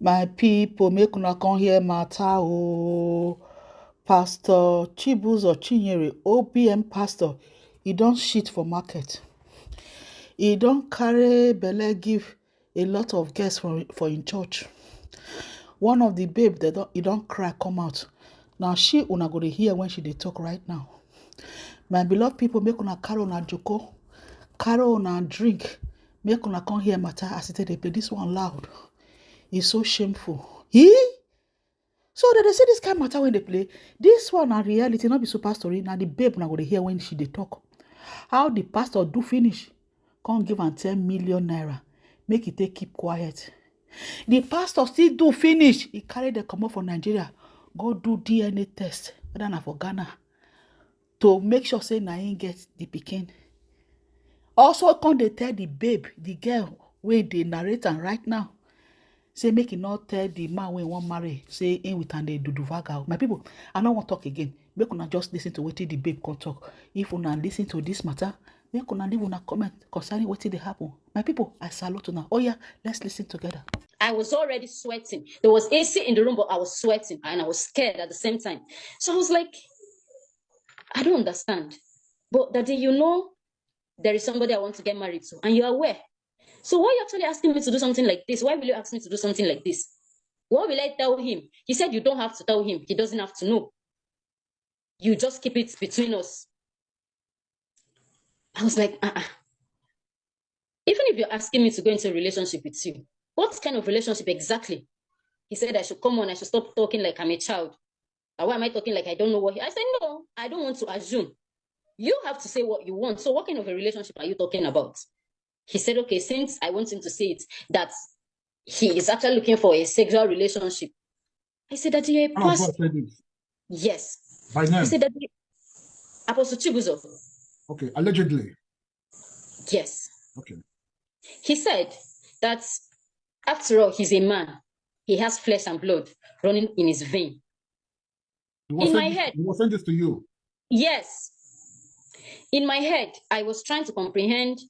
My people, make una come hear matter oh. Pastor Chibuzor Chinyere, OBM pastor, he don't shit for market. He don't carry belle give a lot of guests for in church. One of the babe, he don't cry come out. Now she una go to hear when she dey talk right now. My beloved people, make una carry una joko, carry una drink, make una come hear matter as they play this one loud. It's so shameful. So that they say this kind of matter when they play. This one na reality, not be super story. Now the babe na go dey hear when she dey talk. How the pastor do finish, come give am 10 million naira, make it take keep quiet. The pastor still do finish. He carry the comot for Nigeria, go do DNA test, whether na for Ghana, to make sure say na him get the pikin. Also come dey tell the babe, the girl wey dey narrate am right now, say make he not tell the man wey wan marry, say in with am dey Duduvagar. My people, I no wan talk again. Make una just listen to wetin the babe come talk. If una listen to this matter, make una leave una comment concerning wetin dey happen. My people, I salute una. Oh yeah, let's listen together. I was already sweating. There was AC in the room, but I was sweating and I was scared at the same time. So I was like, I don't understand. But Daddy, you know, there is somebody I want to get married to, and you're aware. So why are you actually asking me to do something like this? Why will you ask me to do something like this? What will I tell him? He said you don't have to tell him. He doesn't have to know. You just keep it between us. I was like, Even if you're asking me to go into a relationship with you, what kind of relationship exactly? He said I should come on, I should stop talking like I'm a child. And why am I talking like I don't know what I said, no, I don't want to assume. You have to say what you want. So what kind of a relationship are you talking about? He said, okay, since I want him to say it, that he is actually looking for a sexual relationship. I said, that you're a pastor. Yes. By name? He said that Apostle Chibuzor. Okay, allegedly. Yes. Okay. He said that after all, he's a man. He has flesh and blood running in his vein. In my head. He was saying this to you? Yes. In my head, I was trying to comprehend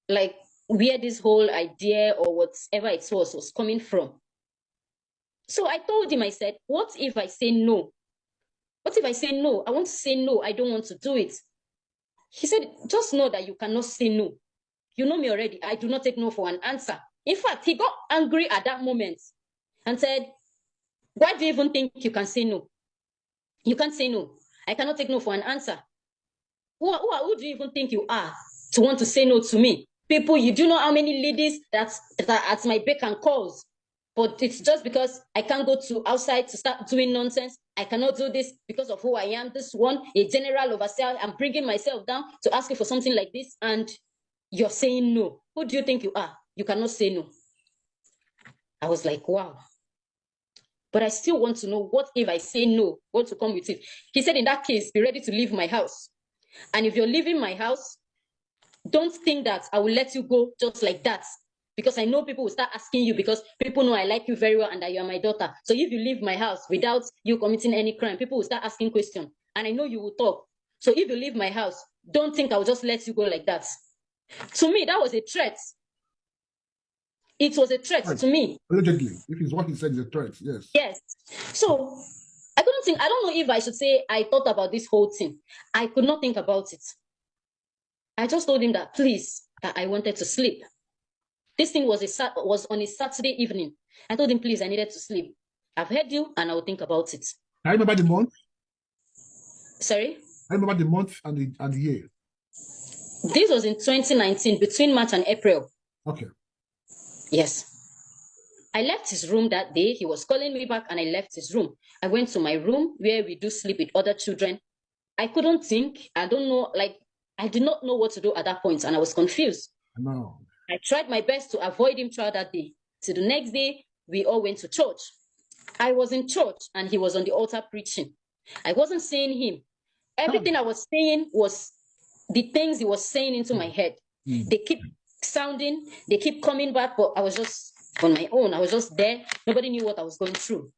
like where this whole idea or whatever it was coming from. So I told him, I said, what if I say no? What if I say no? I want to say no. I don't want to do it. He said, just know that you cannot say no. You know me already. I do not take no for an answer. In fact, he got angry at that moment and said, why do you even think you can say no? You can't say no. I cannot take no for an answer. Who do you even think you are to want to say no to me? People, you do know how many ladies that are at my beck and calls, but it's just because I can't go to outside to start doing nonsense. I cannot do this because of who I am. This one, a general overseer. I'm bringing myself down to ask you for something like this, and you're saying no. Who do you think you are? You cannot say no. I was like, wow. But I still want to know, what if I say no? What to come with it? He said, in that case, be ready to leave my house. And if you're leaving my house, don't think that I will let you go just like that. Because I know people will start asking you, because people know I like you very well and that you are my daughter. So if you leave my house without you committing any crime, people will start asking questions. And I know you will talk. So if you leave my house, don't think I will just let you go like that. To me, that was a threat. It was a threat to me. Allegedly, if it's what he said is a threat, yes. Yes. So I don't know if I should say I thought about this whole thing. I could not think about it. I just told him that, please, that I wanted to sleep. This thing was on a Saturday evening. I told him, please, I needed to sleep. I've heard you, and I will think about it. I remember the month. Sorry? I remember the month and the year. This was in 2019, between March and April. Okay. Yes. I left his room that day. He was calling me back, and I left his room. I went to my room where we do sleep with other children. I couldn't think. I don't know, like, I did not know what to do at that point, and I was confused. No. I tried my best to avoid him throughout that day. So the next day, we all went to church. I was in church, and he was on the altar preaching. I wasn't seeing him. Everything I was saying was the things he was saying into my head. They keep sounding, they keep coming back, but I was just on my own. I was just there. Nobody knew what I was going through.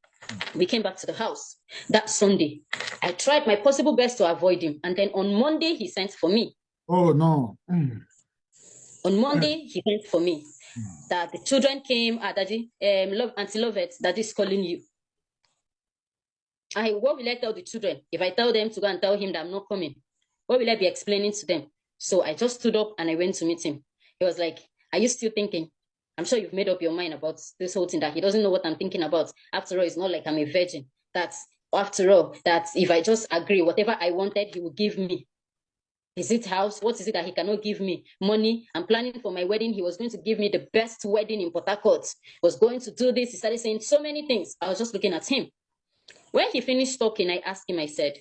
We came back to the house that Sunday. I tried my possible best to avoid him. And then on Monday, he sent for me. Oh, no. On Monday, he sent for me. that the children came, Daddy, Auntie Lovett, Daddy's calling you. What will I tell the children? If I tell them to go and tell him that I'm not coming, what will I be explaining to them? So I just stood up and I went to meet him. He was like, are you still thinking? I'm sure you've made up your mind about this whole thing, that he doesn't know what I'm thinking about. After all, it's not like I'm a virgin. After all, that if I just agree, whatever I wanted, he will give me. Is it house? What is it that he cannot give me? Money. I'm planning for my wedding. He was going to give me the best wedding in Port Harcourt. Was going to do this. He started saying so many things. I was just looking at him. When he finished talking, I asked him, I said,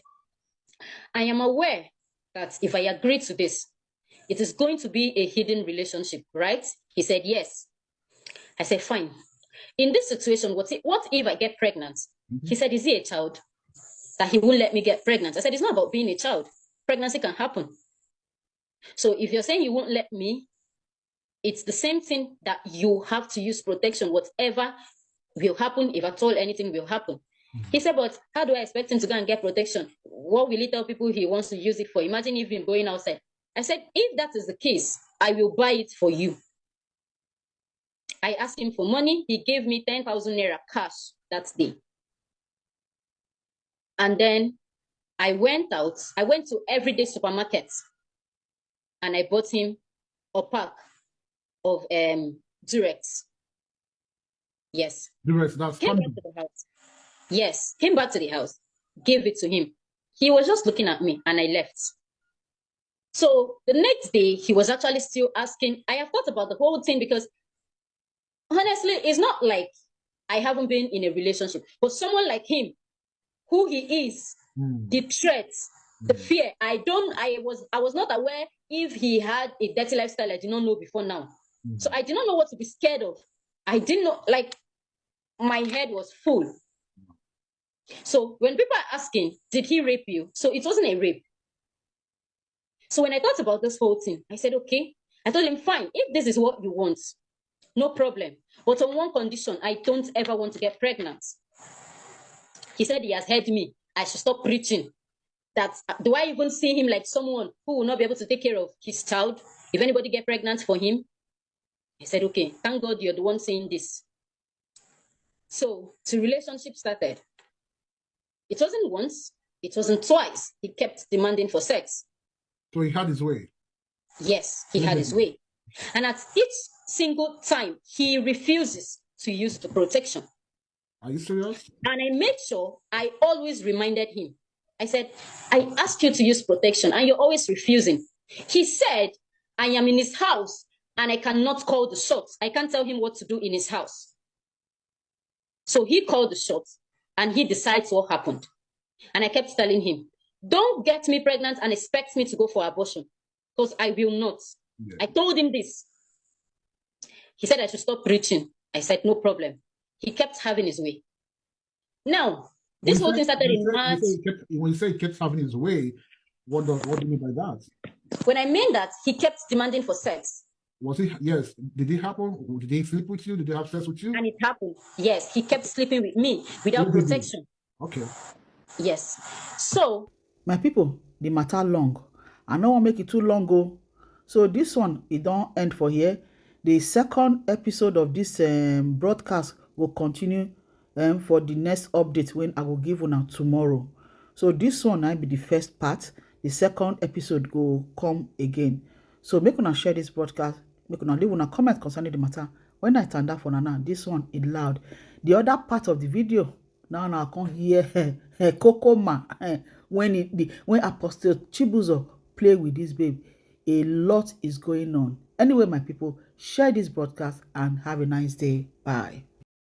I am aware that if I agree to this, it is going to be a hidden relationship, right? He said, yes. I said, fine. In this situation, what if I get pregnant? He said, is he a child? That he won't let me get pregnant. I said, it's not about being a child. Pregnancy can happen. So if you're saying you won't let me, it's the same thing that you have to use protection, whatever will happen, if at all anything will happen. He said, but how do I expect him to go and get protection? What will he tell people he wants to use it for? Imagine if him going outside. I said, if that is the case, I will buy it for you. I asked him for money. He gave me 10,000 naira cash that day. And then I went out. I went to everyday supermarkets and I bought him a pack of Durex. Yes. Durex, that's came back to the house. Yes, came back to the house, gave it to him. He was just looking at me and I left. So the next day, he was actually still asking. I have thought about the whole thing because honestly, it's not like I haven't been in a relationship, but someone like him, who he is, the threats, the fear, I was not aware if he had a dirty lifestyle I did not know before now. So I did not know what to be scared of. I didn't know, like, my head was full. So when people are asking, did he rape you? So it wasn't a rape. So when I thought about this whole thing, I said, okay. I told him, fine, if this is what you want, no problem. But on one condition, I don't ever want to get pregnant. He said he has heard me. I should stop preaching. Do I even see him like someone who will not be able to take care of his child if anybody get pregnant for him? I said, okay, thank God you're the one saying this. So the relationship started. It wasn't once, it wasn't twice. He kept demanding for sex. So he had his way. Yes, he had his way. And at each single time, he refuses to use the protection. Are you serious? And I made sure I always reminded him. I said, I asked you to use protection and you're always refusing. He said, I am in his house and I cannot call the shots. I can't tell him what to do in his house. So he called the shots and he decides what happened. And I kept telling him, don't get me pregnant and expect me to go for abortion because I will not. Yeah. I told him this. He said I should stop preaching. I said, no problem. He kept having his way. Now, this whole thing started in March. When you say he kept having his way, what do you mean by that? When I mean that, he kept demanding for sex. Was he? Yes. Did it happen? Did he sleep with you? Did he have sex with you? And it happened. Yes, he kept sleeping with me without protection. Okay. Yes. So, my people, the matter long. I don't want to make it too long go. So this one, it don't end for here. The second episode of this broadcast will continue for the next update when I will give one tomorrow. So this one might be the first part. The second episode will come again. So make una share this broadcast. Make una leave una comment concerning the matter. When I turn that for now, this one is loud. The other part of the video, now I can hear Kokoma when Apostle Chibuzor play with this babe. A lot is going on. Anyway, my people, share this broadcast and have a nice day. Bye.